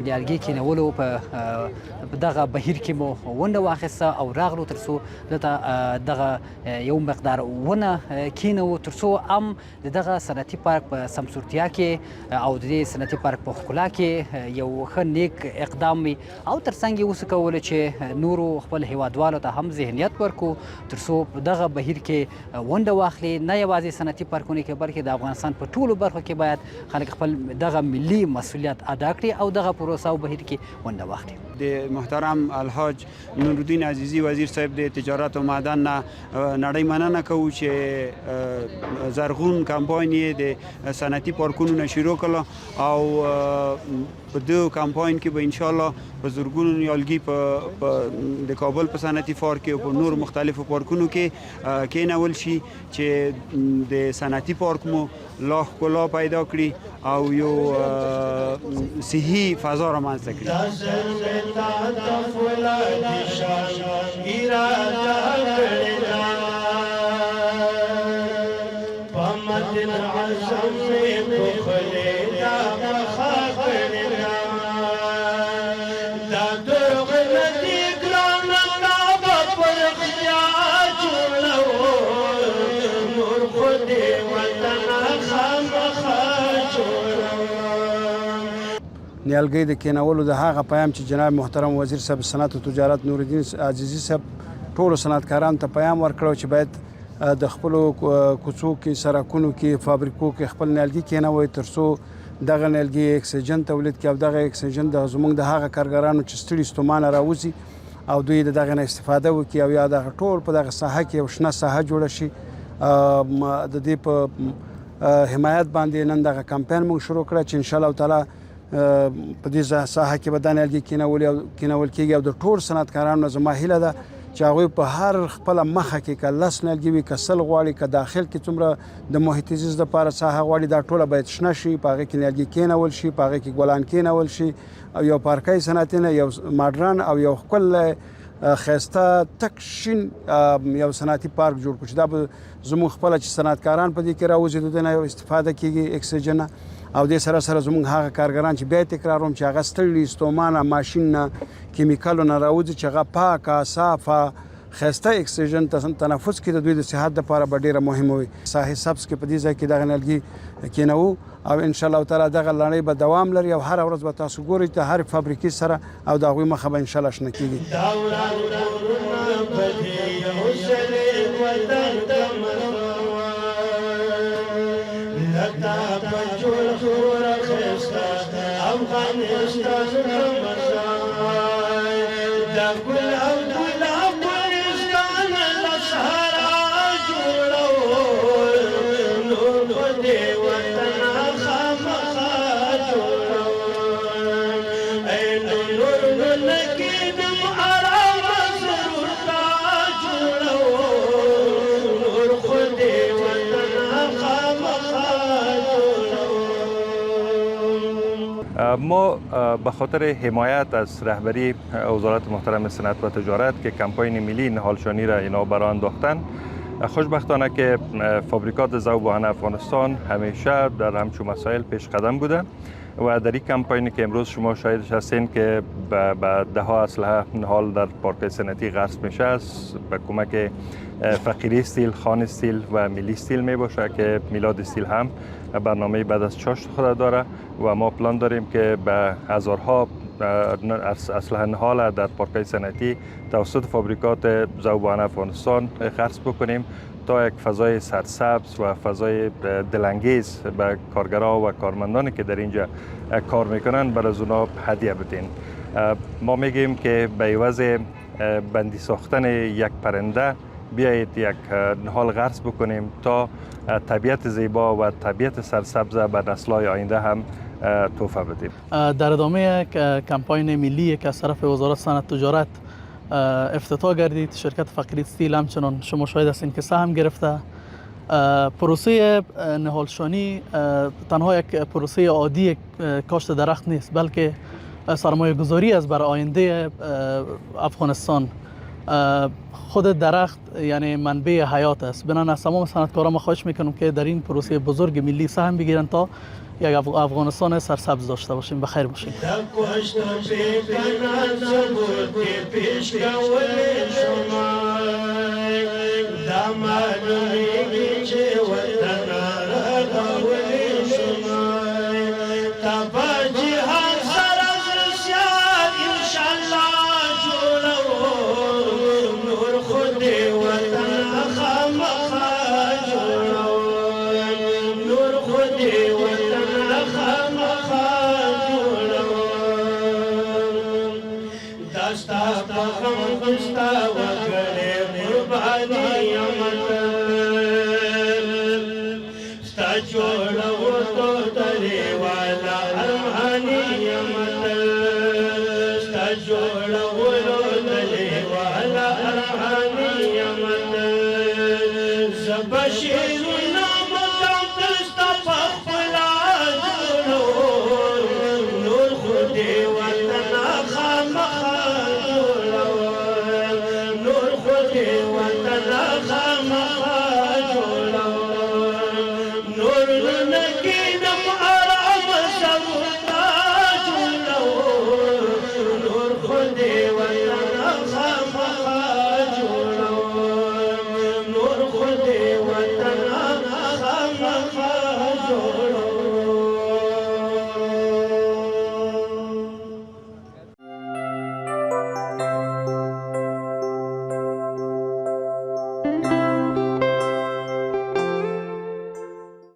نیالګي کینولو په دغه بهیر کې مو ونډه واخیسته او راغلو تر څو دلته دغه یو مقدار ونه کینوو تر څو هم د دغه صنعتي پارک په سمسورتیا کې او د دې صنعتي پارک په ښکلا کې یو ښه نیک اقدام وي او ترڅنګ یې وسو کولی چې نورو خپل هیوادوالو ته هم ذهنیت ورکړو تر څو په دغه بهیر کې ونډه واخلي نه یوازې صنعتي پارکونو کې بلکې د افغانستان په ټولو برخو کې باید خلک خپل دغه ملي مسؤلیت ادا کړي او دغه پروسه او بهیر کې ونډه واخلي. د محترم الحاج نورالدین عزیزی وزیر صاحب د تجارت او معدن نه نړۍ مننه کوو چې زرغون کمپاین د صنعتي پارکونو نه شروع کړه او په دې کمپاین کې به ان شاء الله په زرګونو نیالګي د کابل په صنعتي پارک کې او په نور مختلفو پارکونو کې کېنول شي چې د صنعتي پارک مو لا ښکلا پیدا کړي او یو صحي فضا رامنځته کړي. نیالګي د کینولو د هغه پیام چې جناب محترم وزیر صاحب صنعت او تجارت نورالدین عزیزی صاحب ټولو صنعتکارانو ته پیام ورکړو چې باید د خپلو کوڅو کې سړکونو کې فابریکو کې خپل نیالګي کینوي تر څو دغه نیالګي اکسیجن تولید کړي او دغه اکسیجن د زموږ د هغه کارګرانو چې ستړي ستومانه راوځي او دوی د دغه نه استفاده وکړي او یا دغه ټول په دغه ساحه کې یو شنه ساحه جوړه شي. د دې په حمایت باندې نن دغه کمپاین موږ شروع کړه چې ان شاء الله تعالی په دې ساحه کې به دا نیالګي کینول کېږي او د ټول صنعتکارانو زما هیله ده چې هغوی په هر خپله مخه کې که 10 نیالګي وي که 100 غواړي که داخل کې څومره د محیط زیست دپاره ساحه غواړي دا ټوله باید شنه شي په هغې کې نیالګي کینول شي په هغې کې ګلان کینول شي او یو پارکۍ صنعتي نه یو ماډرن او یو ښکلی ښایسته تک شین یو صنعتي پارک جوړ کړو چې دا به زموږ خپله چې صنعتکاران په دې کې راوځي د دې نه استفاده کېږي اکسیجن او دې سره سره زموږ هغه کارګران چې بیا تکرار وم چې هغه ستړي ستومانه ماشین نه کیمیکالو نه راوځي چې هغه پاکه صافه ښایسته اکسیجن تنفس کړي د دوی د صحت دپاره به ډېره مهمه وي. ساحې سبز کې په دې ځای کې دغه نیالګي کینوو او ان شاء الله تعالی دغه لړۍ به دوام لري او هره ورځ به تاسو ګورئ ته هر فابریکې سره او د هغوی مخه به ان شاء الله شنه کېږي. ما به خاطر حمایت از رهبری وزارت محترم صنعت و تجارت که کمپاین ملی نهالشانی را اینا برای انداختن، خوشبختانه که فابریکات ذوب‌آهن افغانستان همیشه در همچون مسائل پیش قدم بوده و در این کمپاینی که امروز شما شاهدش هستین که به ده ها اسلحه نهال در پارک صنعتی غصب میشه است به کمک فقیری استیل، خان استیل و ملی استیل می باشه که میلاد استیل هم برنامه بعد از چاشت خود داره و ما پلان داریم که به هزارها اسلحه نهال در پارک‌های صنعتی توسط فابریکات ذوب‌آهن افغانستان خرڅ بکنیم تا یک فضای سرسبز و فضای دلانگیز به کارگرها و کارمندانی که در اینجا کار میکنن برای از اونا هدیه بدین. ما میگیم که به عوض بندی ساختن یک پرنده بیایید یک نهال غرس بکنیم تا طبیعت زیبا و طبیعت سرسبز به نسل‌های آینده هم تحفه بدیم. در ادامه کمپاین ملی که از طرف وزارت صنعت و تجارت افتتاح گردید، شرکت فقیری استیل همچنان شما شاهد هستین که سهم گرفته پروسه نهالشانی تنها یک پروسه عادی کاشت درخت نیست، بلکه سرمایه گذاری است برای آینده افغانستان. خود درخت یعنی منبع حیات است. بنابراین از تمام صنعتکاران ما خواهش میکنم که در این پروسه بزرگ ملی سهم بگیرن تا یک افغانستان سرسبز داشته باشیم. بخیر باشیم. Sta jola wo to dare wa